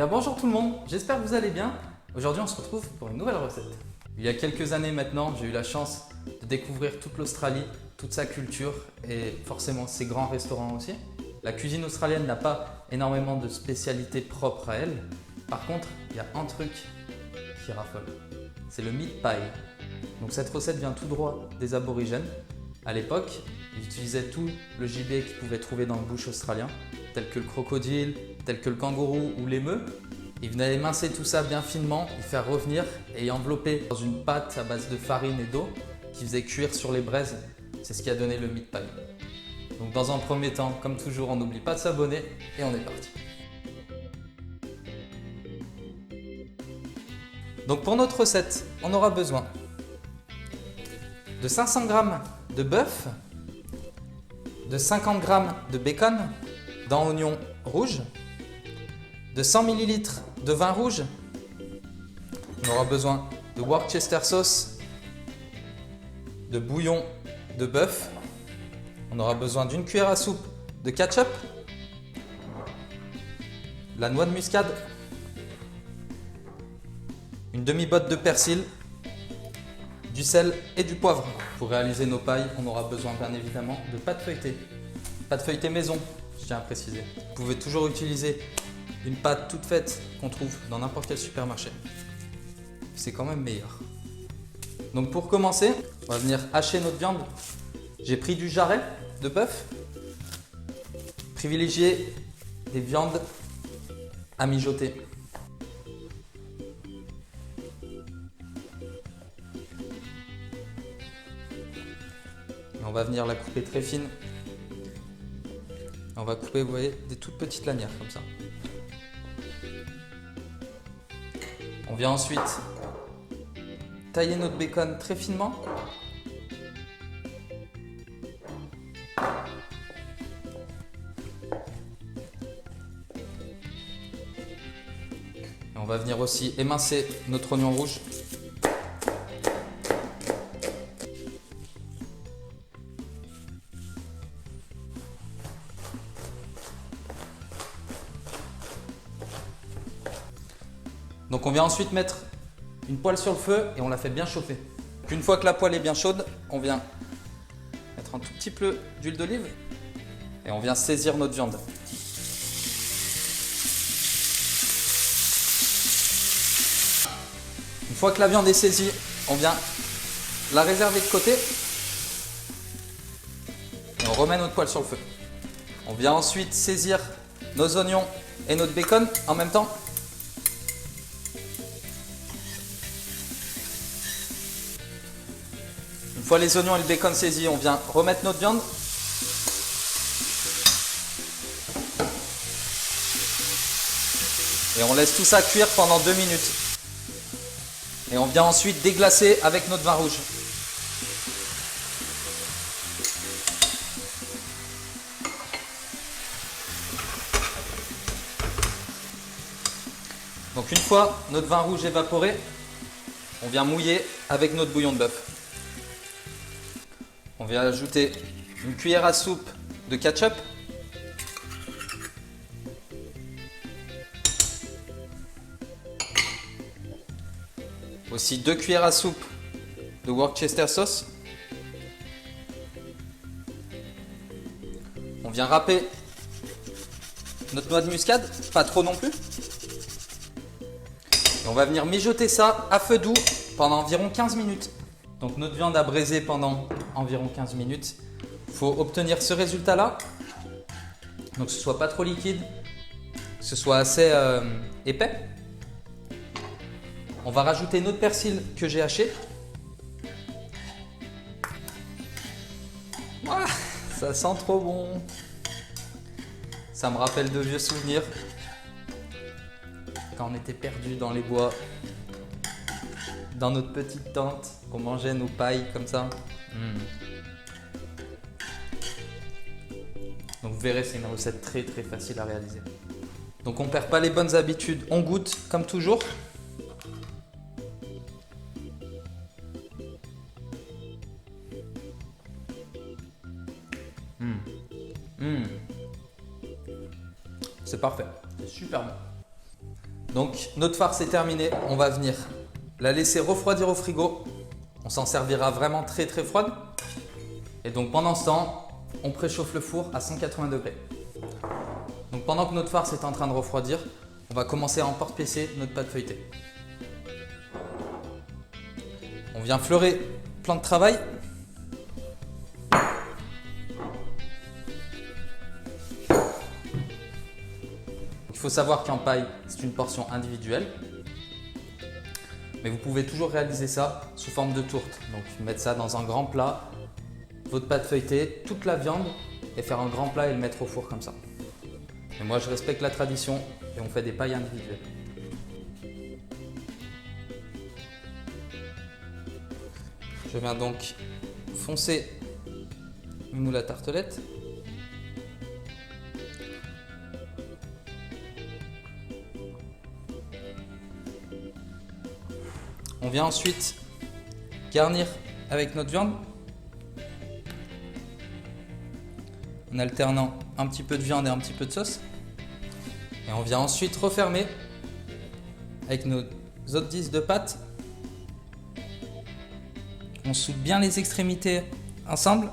bien bonjour tout le monde, j'espère que vous allez bien. Aujourd'hui on se retrouve pour une nouvelle recette. Il y a quelques années maintenant, j'ai eu la chance de découvrir toute l'Australie, toute sa culture et forcément ses grands restaurants aussi. La cuisine australienne n'a pas énormément de spécialités propres à elle. Par contre, il y a un truc qui raffole, c'est le meat pie. Donc cette recette vient tout droit des aborigènes. À l'époque, ils utilisaient tout le gibier qu'ils pouvaient trouver dans le bush australien, tel que le crocodile, tel que le kangourou ou l'émeu. Ils venaient émincer tout ça bien finement, y faire revenir et y envelopper dans une pâte à base de farine et d'eau qu'ils faisaient cuire sur les braises. C'est ce qui a donné le meat pie. Donc dans un premier temps, comme toujours, on n'oublie pas de s'abonner et on est parti. Donc pour notre recette, on aura besoin de 500 g de bœuf, de 50 g de bacon, d'un oignon rouge, de 100 ml de vin rouge. On aura besoin de Worcester sauce, de bouillon de bœuf. On aura besoin d'une cuillère à soupe de ketchup, la noix de muscade, une demi-botte de persil, du sel et du poivre. Pour réaliser nos pailles, on aura besoin bien évidemment de pâte feuilletée. Pâte feuilletée maison, je tiens à préciser. Vous pouvez toujours utiliser une pâte toute faite qu'on trouve dans n'importe quel supermarché. C'est quand même meilleur. Donc pour commencer, on va venir hacher notre viande. J'ai pris du jarret de bœuf. Privilégiez des viandes à mijoter. Et on va venir la couper très fine. On va couper, vous voyez, des toutes petites lanières comme ça. On vient ensuite tailler notre bacon très finement. Et on va venir aussi émincer notre oignon rouge. Donc on vient ensuite mettre une poêle sur le feu et on la fait bien chauffer. Une fois que la poêle est bien chaude, on vient mettre un tout petit peu d'huile d'olive et on vient saisir notre viande. Une fois que la viande est saisie, on vient la réserver de côté et on remet notre poêle sur le feu. On vient ensuite saisir nos oignons et notre bacon en même temps. Une fois les oignons et le bacon saisis, on vient remettre notre viande. Et on laisse tout ça cuire pendant 2 minutes. Et on vient ensuite déglacer avec notre vin rouge. Donc une fois notre vin rouge évaporé, on vient mouiller avec notre bouillon de bœuf. On vient ajouter une cuillère à soupe de ketchup. Aussi 2 cuillères à soupe de Worcester sauce. On vient râper notre noix de muscade, pas trop non plus. Et on va venir mijoter ça à feu doux pendant environ 15 minutes. Donc notre viande a braisé pendant environ 15 minutes. Il faut obtenir ce résultat-là. Donc que ce soit pas trop liquide, que ce soit assez épais. On va rajouter notre persil que j'ai haché. Ah, ça sent trop bon. Ça me rappelle de vieux souvenirs. Quand on était perdus dans les bois, dans notre petite tente, qu'on mangeait nos pailles comme ça. Donc vous verrez, c'est une recette très très facile à réaliser. Donc on ne perd pas les bonnes habitudes, on goûte comme toujours. C'est parfait, c'est super bon. Donc notre farce est terminée, on va venir la laisser refroidir au frigo. On s'en servira vraiment très froide. Et donc pendant ce temps, on préchauffe le four à 180 degrés. Donc pendant que notre farce est en train de refroidir, on va commencer à emporte-piécer notre pâte feuilletée. On vient fleurer plan de travail. Il faut savoir qu'en paille, c'est une portion individuelle. Mais vous pouvez toujours réaliser ça sous forme de tourte. Donc mettre ça dans un grand plat, votre pâte feuilletée, toute la viande et faire un grand plat et le mettre au four comme ça. Et moi je respecte la tradition et on fait des pailles individuelles. Je viens donc foncer mes moules à tartelette. On vient ensuite garnir avec notre viande en alternant un petit peu de viande et un petit peu de sauce. Et on vient ensuite refermer avec nos autres 10 de pâte. On soude bien les extrémités ensemble.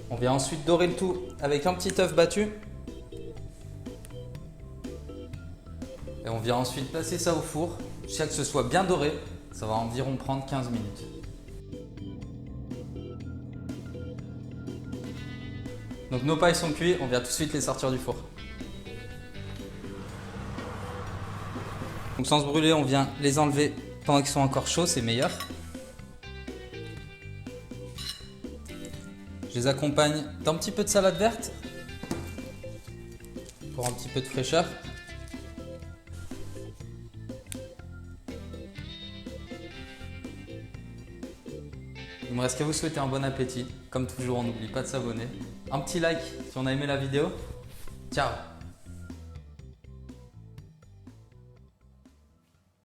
On vient ensuite dorer le tout avec un petit œuf battu. Et on vient ensuite passer ça au four jusqu'à ce que ce soit bien doré. Ça va environ prendre 15 minutes. Donc nos pailles sont cuites, on vient tout de suite les sortir du four. Donc sans se brûler, on vient les enlever pendant qu'ils sont encore chauds, c'est meilleur. Je les accompagne d'un petit peu de salade verte pour un petit peu de fraîcheur. Il me reste qu'à vous souhaiter un bon appétit. Comme toujours, on n'oublie pas de s'abonner. Un petit like si on a aimé la vidéo. Ciao!